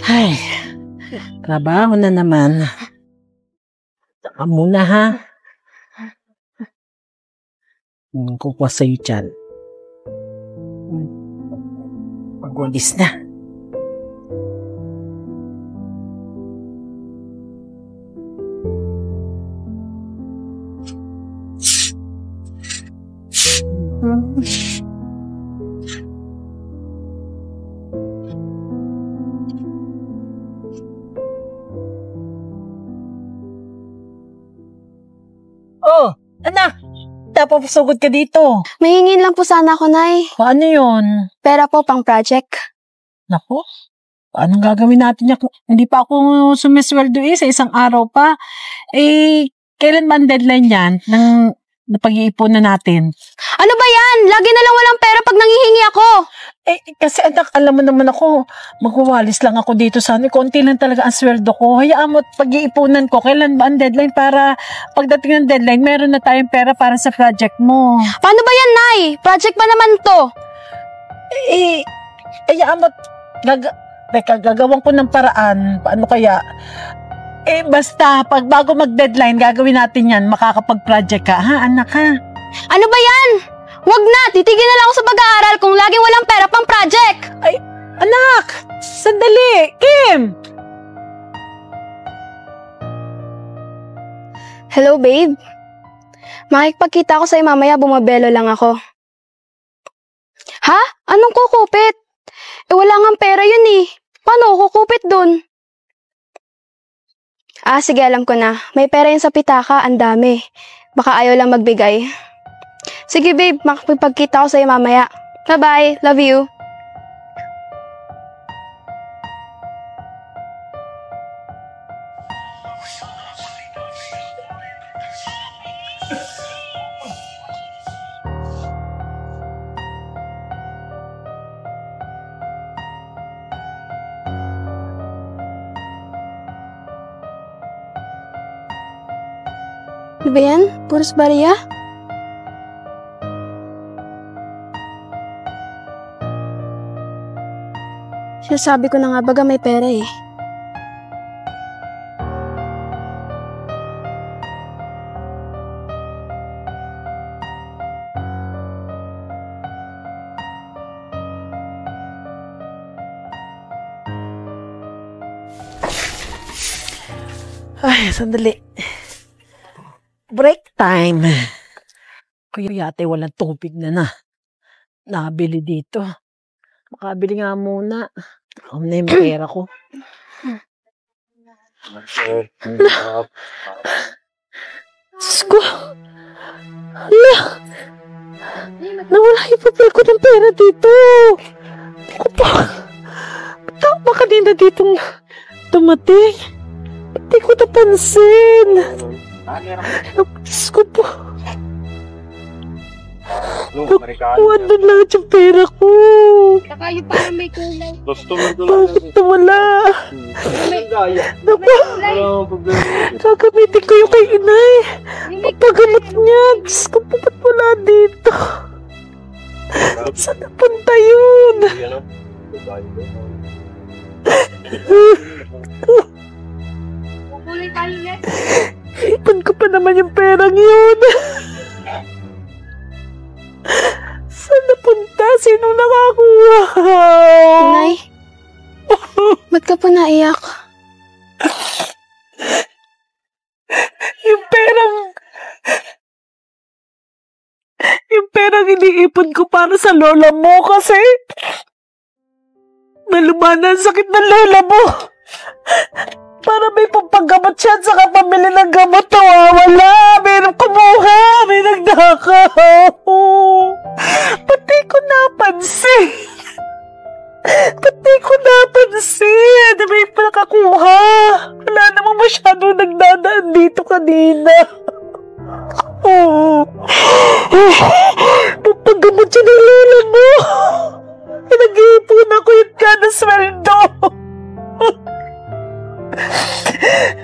Ay, trabaho na naman. Saka muna ha. Kukuha sa'yo dyan. Pag-walis na. Oh, anak! Napapasugod ka dito. Mahingin lang po sana ako, Nay. Paano yun? Pera po pang project. Naku, paano gagawin natin yan? Hindi pa ako sumisweldo sa isang araw pa. Kailan ba ang deadline yan ng pag-iipon na natin? Ano ba yan? Lagi na lang walang pera pag nangihingi ako. Kasi anak, alam mo naman ako, magwawalis lang ako dito sana. Konti lang talaga ang sweldo ko. Hayaan mo pag-iipunan ko. Kailan ba ang deadline para pagdating ng deadline, meron na tayong pera para sa project mo. Paano ba yan, Nay? Project pa naman to. Hayaan mo, gagawin ko ng paraan. Paano kaya? Basta, pag bago mag-deadline, gagawin natin yan. Makakapag-project ka, ha, anak, ha? Ano ba yan? Wag na! Titigil na lang ako sa pag-aaral kung laging walang pera pang project! Ay, anak! Sandali! Kim! Hello, babe? Makikipagkita ako sa'yo mamaya, bumabelo lang ako. Ha? Anong kukupit? Wala ngang pera yun eh. Paano kukupit dun? Sige, alam ko na. May pera yun sa pitaka, ang dami. Baka ayaw lang magbigay. Sige, babe. Makipagkita ko sa'yo mamaya. Bye-bye. Love you. Di ba yan? Puros bariya? Sinasabi ko na nga baga may pera eh. Ay, sandali. Break time. Kuya yate walang tubig na nabili dito. Makabili nga muna. Na yung pera ko. Diyos ko. Hala. Nawala yung papel ko ng pera dito. Ako pa. Ba't ba kanina ditong dumating? Hindi ko napansin. Diyos ko po. Nakuha na lahat yung pera ko. Saka yung parang may kulay. Bakit nawala? Naku, gagamitin ko yung kay inay. Pagpagamot niya. Diyos ko po, ba't wala dito? Saan napunta yun? Kulay tayo ulit. Ipon ko pa naman yung perang yun. Saan napunta? Sino nakakuha? Nay, ba't ka po naiyak? Yung perang iniipon ko para sa lola mo kasi nalumana ang sakit ng lola mo. Para may pampagamot siya at saka pamili ng gamot na wala. Mayroong kumuha. May nagdakaw. Pati ko napansin. May nakakuha. Wala namang masyado nagdadaan dito kanina. Pampagamot siya ng lola mo. Nag-iipon ako yung kada sweldo.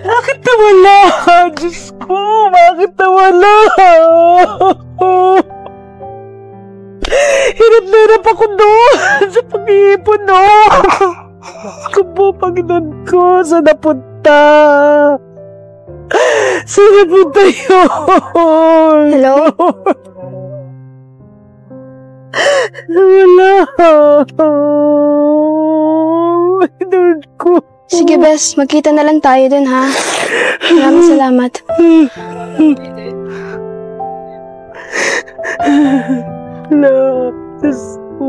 Bakit nawala? Diyos ko, bakit nawala? Hirap na hirap ako doon sa pag-iipon, no? Ako po, Panginoon ko, saan napunta? Saan napunta yun? Hello? Wala. Panginoon ko. Sige, Bes. Magkita na lang tayo dun, ha? Maraming salamat. Wala. Diyos ko.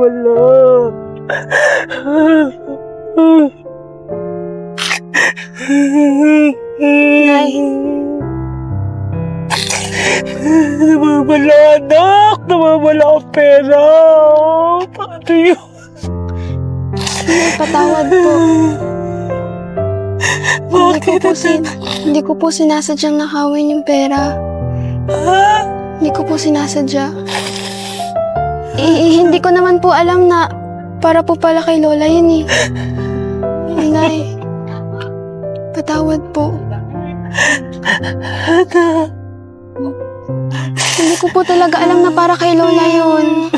Wala. Nay. Nawawala, anak. Nawawala ang pera. Paano yun? Nay, patawad po. Hindi ko po sinasadyang nakawin yung pera. Hindi ko po sinasadya. Hindi ko naman po alam na para po pala kay Lola yun eh. Nay, patawad po. Hindi ko po talaga alam na para kay Lola yun.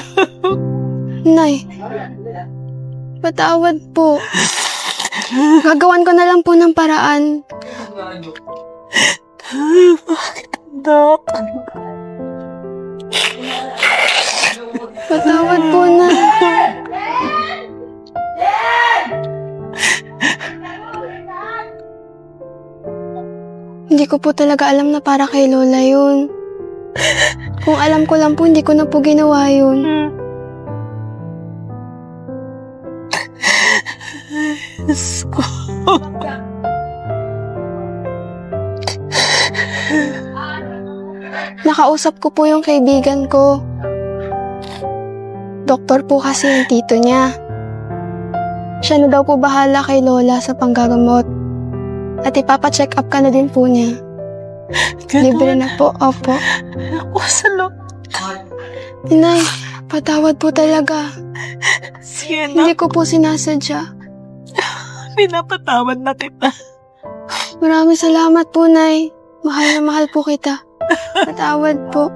Nay, patawad po. Gagawan ko na lang po ng paraan. Bakit, anak? Patawad po na. Hindi ko po talaga alam na para kay Lola yun. Kung alam ko lang po, hindi ko na po ginawa yun. Diyos ko. Nakausap ko po yung kaibigan ko. Doktor po kasi yung tito niya. Siya na daw po bahala kay Lola sa panggagamot. At ipapacheck up ka na din po niya. Libre na po, opo. Ako sa loob. Inay, patawad po talaga. Sige Hindi na, ko po sinasadya. pinapatawad na kita. Maraming salamat po, Nay. Mahal na mahal po kita. Patawad po.